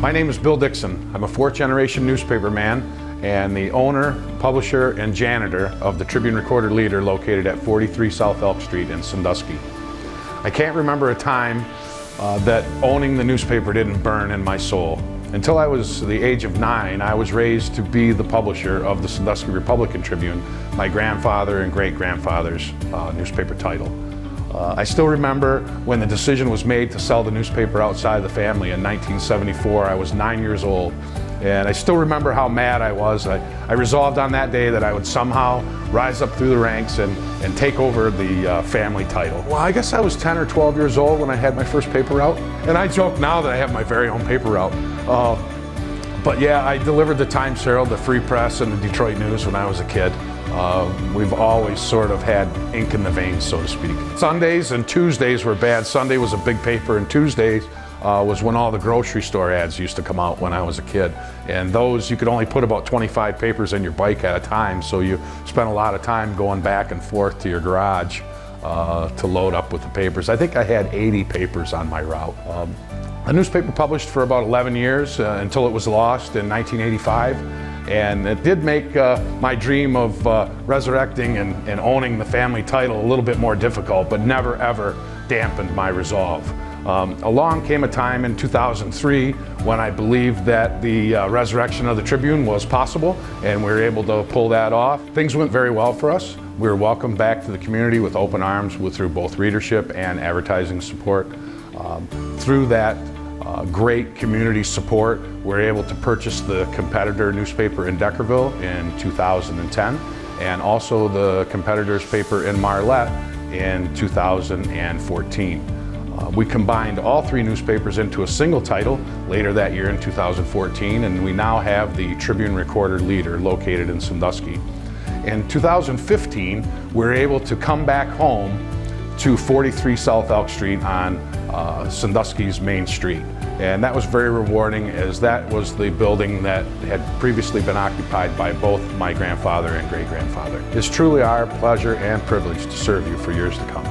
My name is Bill Dixon. I'm a fourth-generation newspaper man and the owner, publisher, and janitor of the Tribune Recorder-Leader located at 43 South Elk Street in Sandusky. I can't remember a time that owning the newspaper didn't burn in my soul. Until I was the age of 9, I was raised to be the publisher of the Sandusky Republican Tribune, my grandfather and great-grandfather's newspaper title. I still remember when the decision was made to sell the newspaper outside the family in 1974. I was 9 years old, and I still remember how mad I was. I resolved on that day that I would somehow rise up through the ranks and take over the family title. Well, I guess I was 10 or 12 years old when I had my first paper route, and I joke now that I have my very own paper route. But yeah, I delivered the Times-Herald, the Free Press, and the Detroit News when I was a kid. We've always sort of had ink in the veins, so to speak. Sundays and Tuesdays were bad. Sunday was a big paper, and Tuesdays was when all the grocery store ads used to come out when I was a kid. And those, you could only put about 25 papers in your bike at a time, so you spent a lot of time going back and forth to your garage to load up with the papers. I think I had 80 papers on my route. The newspaper published for about 11 years until it was lost in 1985. And it did make my dream of resurrecting and owning the family title a little bit more difficult, but never ever dampened my resolve. Along came a time in 2003 when I believed that the resurrection of the Tribune was possible, and we were able to pull that off. Things went very well for us. We were welcomed back to the community with open arms through both readership and advertising support. Through that great community support, we're able to purchase the competitor newspaper in Deckerville in 2010 and also the competitor's paper in Marlette in 2014. We combined all three newspapers into a single title later that year in 2014, and we now have the Tribune Recorder-Leader located in Sandusky. In 2015, we were able to come back home to 43 South Elk Street on Sandusky's main street. And that was very rewarding, as that was the building that had previously been occupied by both my grandfather and great-grandfather. It's truly our pleasure and privilege to serve you for years to come.